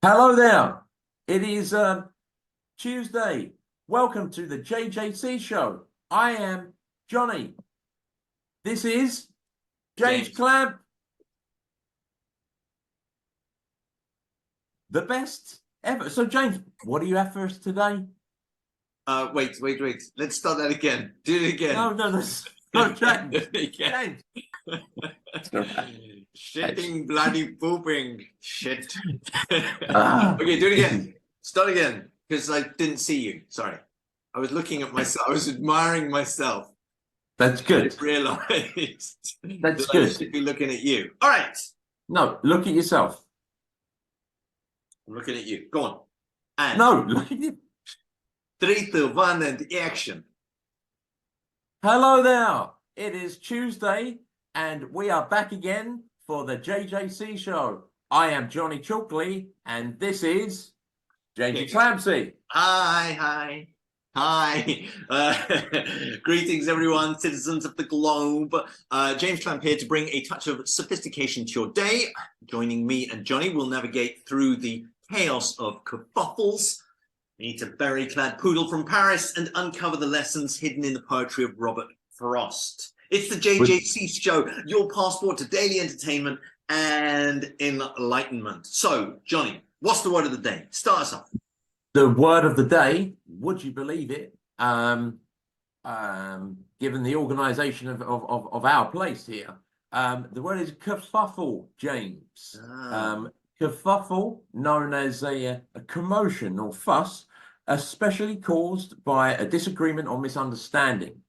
Hello there. It is Tuesday. Welcome to the JJC show. I am Johnny. This is James James. Clamp, the best ever. So, James, what do you have for us today? Wait. Let's start that again. Do it No, again. no, that's no, Do James. it again. James. That's all right. Shitting, bloody pooping. Shit. Ah, Okay, do it this is again. Start again. Because I didn't see you. Sorry. I was looking at myself. I was admiring myself. that's I good. didn't realize That's that I good. should be looking at you. All right. No, look at yourself. I'm looking at you. Go on. And No, look at you. 3, 2, 1, and action. Hello there. It is Tuesday, and we are back again for the JJC show. I am Johnny Chalkley, and this is JJ Clamsey. Hi. Greetings, everyone, citizens of the globe. James Clamp here to bring a touch of sophistication to your day. Joining me and Johnny, we'll navigate through the chaos of kerfuffles, meet a berry-clad poodle from Paris, and uncover the lessons hidden in the poetry of Robert Frost. It's the JJC show, your passport to daily entertainment and enlightenment. So, Johnny, what's the word of the day? Start us off. The word of the day, would you believe it? Given the organization of our place here, the word is kerfuffle, James. Kerfuffle, known as a commotion or fuss, especially caused by a disagreement or misunderstanding.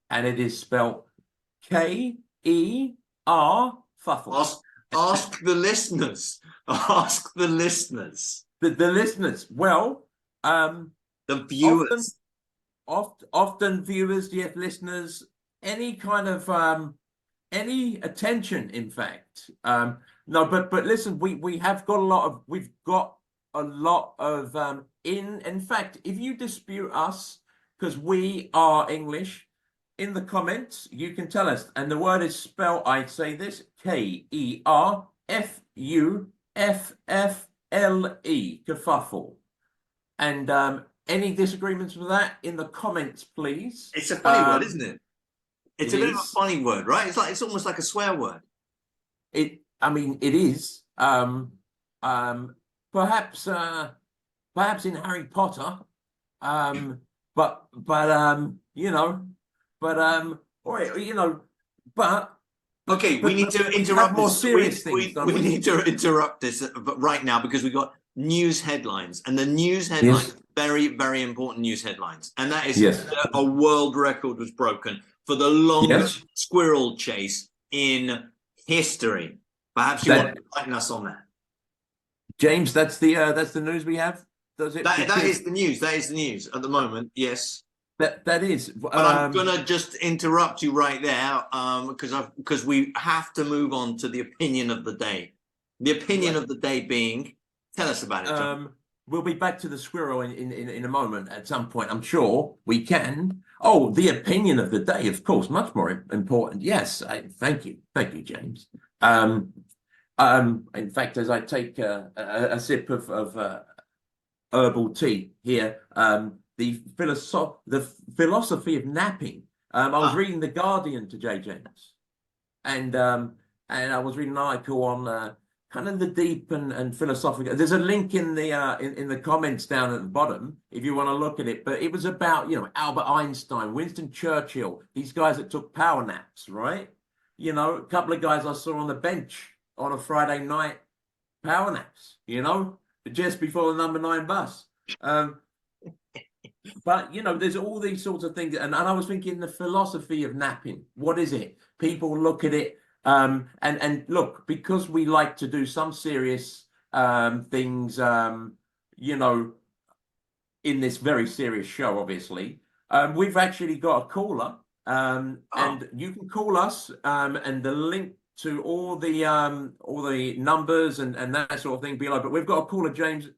And it is spelled K-E-R, fuffle. Ask the listeners. Ask the listeners. The listeners, well, the viewers. Often viewers, yes, listeners, any kind of any attention, in fact. No, but listen, we've got a lot of in fact, if you dispute us, because we are English, in the comments, you can tell us. And the word is spelled, I say this, Kerfuffle, kerfuffle. And any disagreements with that in the comments, please? It's a funny word, isn't it? It's a bit of a is. funny word, right? It's almost like a swear word. It is. Perhaps in Harry Potter. But or but Okay, we need to interrupt more this. serious things. We need to interrupt this right now because we got news headlines, and the news headlines, Yes. very, very important news headlines, and that is Yes. a world record was broken for the longest Yes. squirrel chase in history. Perhaps you want to enlighten us on that. James, that's the news we have. Does it? That is the news. That is the news at the moment. Yes. That is. But I'm gonna just interrupt you right there, because we have to move on to the opinion of the day. The opinion of the day being, tell us about it, John. We'll be back to the squirrel in a moment at some point. I'm sure we can. Oh, the opinion of the day, of course, much more important. Yes, thank you, James. In fact, as I take a sip of herbal tea here, the philosophy of napping. I was reading The Guardian today, James, and I was reading an article on kind of the deep and philosophical. There's a link in the comments down at the bottom if you want to look at it. But it was about Albert Einstein, Winston Churchill, these guys that took power naps, right? A couple of guys I saw on the bench on a Friday night, power naps, just before the number 9 bus. But there's all these sorts of things, and I was thinking the philosophy of napping. What is it? People look at it, and look, because we like to do some serious things, in this very serious show, obviously. We've actually got a caller, and you can call us, and the link to all the numbers and that sort of thing below. But we've got a caller, James,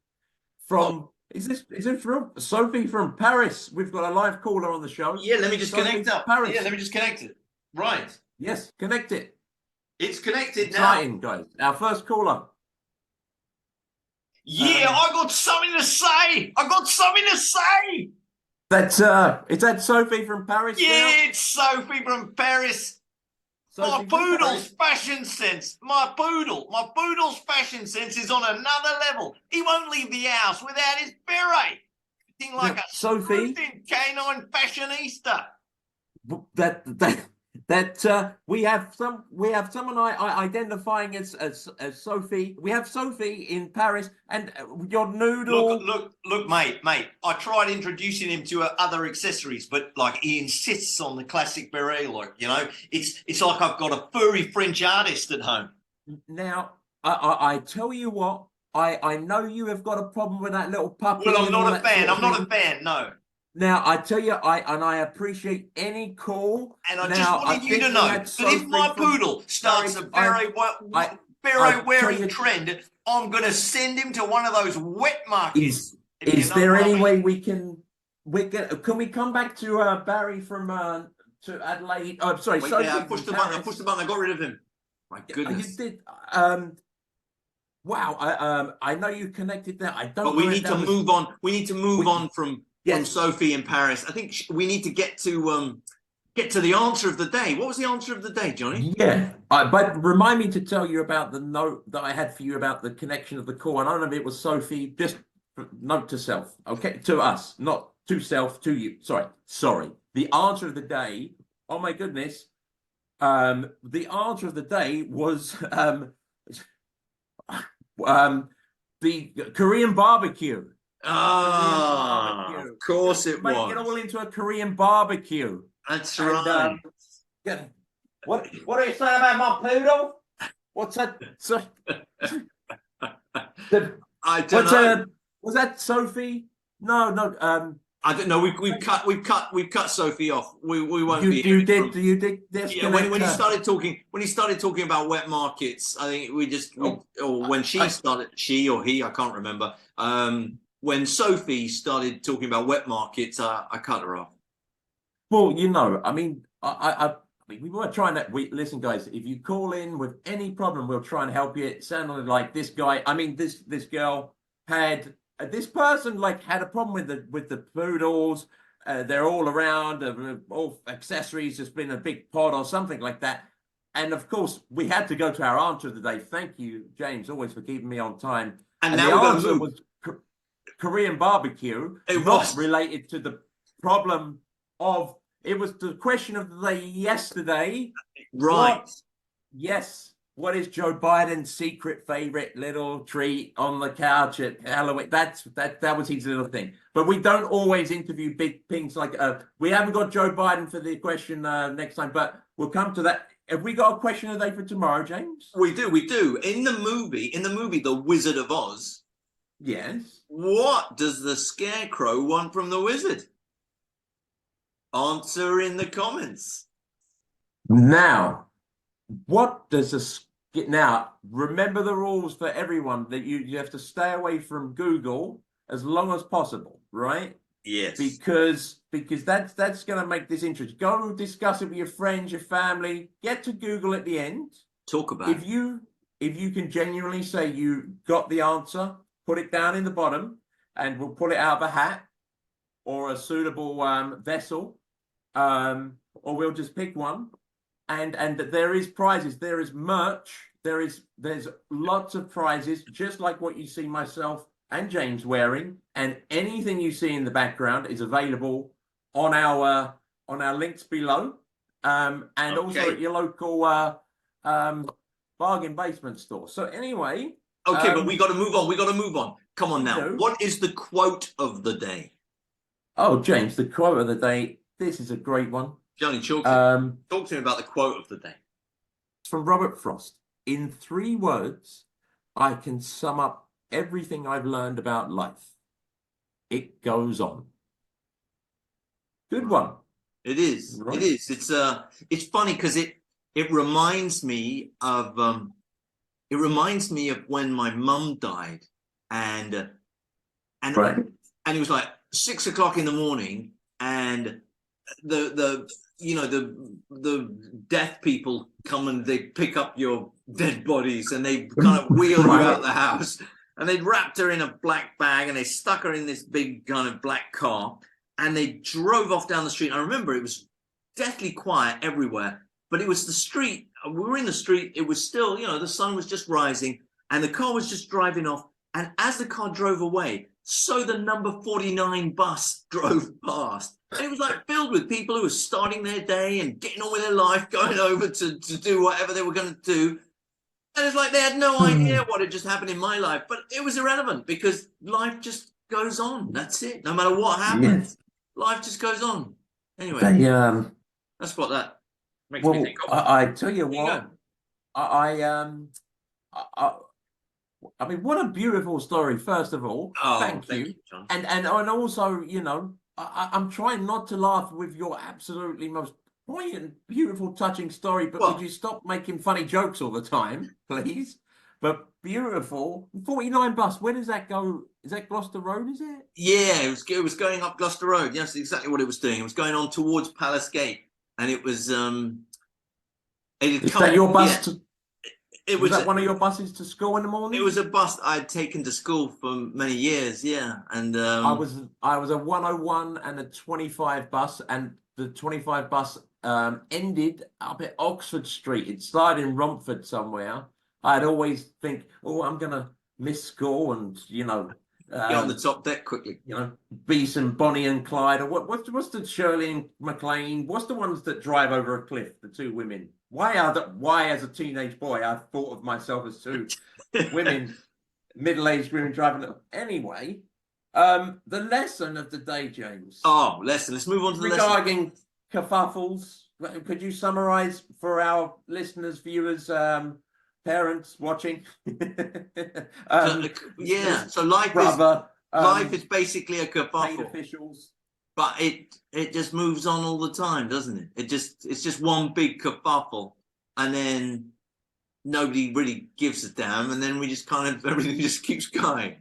from. Is it from Sophie from Paris? We've got a live caller on the show. Yeah, let me just connect up. Paris. Yeah, let me just connect it. Right. Yes, connect it. It's connected now. Exciting, guys. Our first caller. Yeah, I got something to say. I got something to say. That's is that Sophie from Paris now? Yeah, it's Sophie from Paris. My Sophie from poodle's Paris. fashion sense. My poodle's fashion sense is on another level. He won't leave the house without his beret. Acting like Now, a Sophie, sleuthing canine fashionista. we have someone identifying as Sophie. We have Sophie in Paris, and your noodle. Look, mate. I tried introducing him to other accessories, but like he insists on the classic beret look. You know, it's like I've got a furry French artist at home. Now, I tell you what, I know you have got a problem with that little puppy. Well, I'm and all not a that fan. sort of I'm not thing. a fan. No. Now, I tell you, I appreciate any call. And I now, just wanted you think to we know had that if my Sophie from poodle starts a Paris. I beret tell wearing you, trend, I'm going to send him to one of those wet markets. is there any way we can we come back to Barry from to Adelaide? Oh, sorry, Wait, Sophie. yeah, I pushed the button. I got rid of him. My goodness. You did. Wow. I know you connected there. I don't. But we need to move on. We need to move on from yes. Sophie in Paris. I think we need to get to the answer of the day. What was the answer of the day, Johnny? Yeah, but remind me to tell you about the note that I had for you about the connection of the call. And I don't know if it was Sophie. Just note to self, okay, to us, not to self, to you. Sorry. The answer of the day. Oh my goodness. The answer of the day was the Korean barbecue. Ah, of course it was. Make it all into a Korean barbecue. That's right. What are you saying about my poodle? What's that? I don't know. Was that Sophie? No. I don't know. We've cut Sophie off. We won't be. You did. Yeah, when he started talking about wet markets, I think when she or he, I can't remember. When Sophie started talking about wet markets, I cut her off. Well, I mean, we were trying to. Listen, guys. If you call in with any problem, we'll try and help you. It sounded like this guy. I mean, this girl had. This person had a problem with the poodles. They're all around, all accessories. There's been a big pod or something like that. And of course, we had to go to our answer of the day. Thank you, James, always for keeping me on time. And now the answer was Korean barbecue. It was related to the problem of. It was the question of the day yesterday. Right. Yes. What is Joe Biden's secret favorite little treat on the couch at Halloween? That was his little thing. But we don't always interview big things like we haven't got Joe Biden for the question next time, but we'll come to that. Have we got a question of the day for tomorrow, James? We do. In the movie, The Wizard of Oz. Yes. What does the Scarecrow want from the wizard? Answer in the comments. Now, what does now, remember the rules for everyone that you have to stay away from Google as long as possible, right? Yes. Because that's going to make this interesting. Go discuss it with your friends, your family. Get to Google at the end. Talk about if you can genuinely say you got the answer, put it down in the bottom, and we'll pull it out of a hat or a suitable vessel, or we'll just pick one. And there is prizes, there is merch, there's lots of prizes, just like what you see myself and James wearing, and anything you see in the background is available on our links below, and also at your local bargain basement store. So anyway, but we got to move on. Come on now. What is the quote of the day? Oh, James, the quote of the day. This is a great one. Johnny, talk to me about the quote of the day. It's from Robert Frost. In 3 words, I can sum up everything I've learned about life. It goes on. Good one. It is. Right. It is. It's funny because it reminds me of when my mum died, and right. And it was like 6 o'clock in the morning, and the death people come and they pick up your dead bodies and they kind of wheel you out the house. and they'd wrapped her in a black bag and they stuck her in this big kind of black car and they drove off down the street. I remember it was deathly quiet everywhere, but it was the street. We were in the street. It was still, you know, the sun was just rising and the car was just driving off. And as the car drove away, so the number 49 bus drove past. And it was like filled with people who were starting their day and getting on with their life, going over to do whatever they were going to do. And it's like they had no idea what had just happened in my life, but it was irrelevant because life just goes on. That's it. No matter what happens, life just goes on. Anyway, that's what that makes me think of. I tell you what, I mean, what a beautiful story, first of all. Oh, thank you, John. And also, you know, I'm trying not to laugh with your absolutely most poignant, beautiful, touching story, but would you stop making funny jokes all the time, please? But beautiful. 49 bus, where does that go? Is that Gloucester Road, is it? Yeah, it was going up Gloucester Road. Yes, exactly what it was doing. It was going on towards Palace Gate. And it was Is that your bus? It was that one of your buses to school in the morning? It was a bus I'd taken to school for many years, yeah. And I was a 101 and a 25 bus, and the 25 bus ended up at Oxford Street. It started in Romford somewhere. I'd always think, oh, I'm gonna miss school, and you know, get on the top deck quickly. You know, be some Bonnie and Clyde, or what's the Shirley and MacLaine? What's the ones that drive over a cliff? The two women. Why as a teenage boy I thought of myself as two women, middle-aged women driving. Anyway, the lesson of the day, James. Oh, lesson. Let's move on to the lesson. Regarding kerfuffles, could you summarize for our listeners, viewers, parents watching? So life is basically a kerfuffle. Officials. But it just moves on all the time, doesn't it? It's just one big kerfuffle, and then nobody really gives a damn, and then we just kind of everything just keeps going.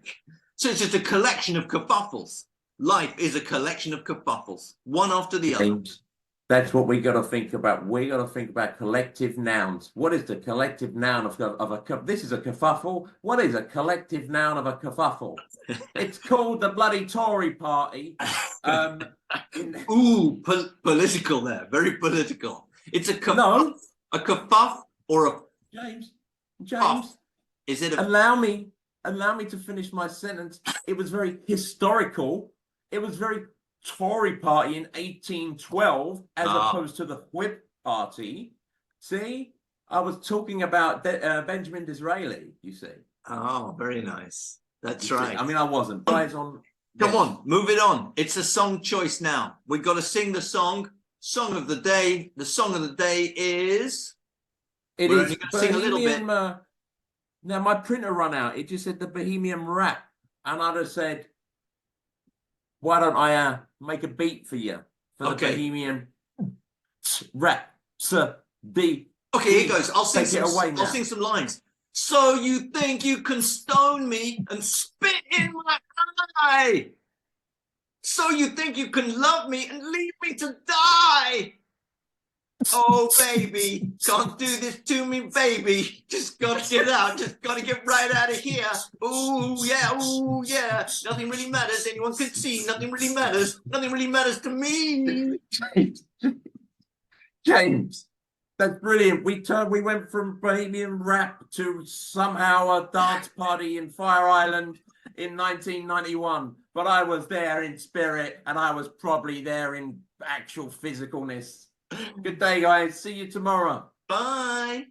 So it's just a collection of kerfuffles. Life is a collection of kerfuffles, one after the other. That's what we got to think about. We got to think about collective nouns. What is the collective noun of a? This is a kerfuffle. What is a collective noun of a kerfuffle? It's called the bloody Tory party. Ooh, political there. Very political. It's a kerfuff. No. A kerfuff or a James. Puff. Is it a? Allow me to finish my sentence. It was very historical. It was very Tory party in 1812 as opposed to the Whip party. See, I was talking about Benjamin Disraeli, you see. Oh, very nice. That's right. I mean, I wasn't. Guys on. Come on, move it on. It's a song choice now. We've got to sing the song. Song of the day. The song of the day is. We're only going to sing a little bit. Now, my printer ran out. It just said the Bohemian Rap. And I'd have said, why don't I make a beat for you for the Bohemian Rap? Okay, here it goes. I'll sing some lines. So you think you can stone me and spit in my eye? So you think you can love me and leave me to die? Oh, baby, can't do this to me, baby. Just gotta get out. Just gotta get right out of here. Ooh, yeah. Nothing really matters. Anyone can see. Nothing really matters. Nothing really matters to me. James, that's brilliant. We went from Bohemian Rap to somehow a dance party in Fire Island in 1991. But I was there in spirit, and I was probably there in actual physicalness. Good day, guys. See you tomorrow. Bye.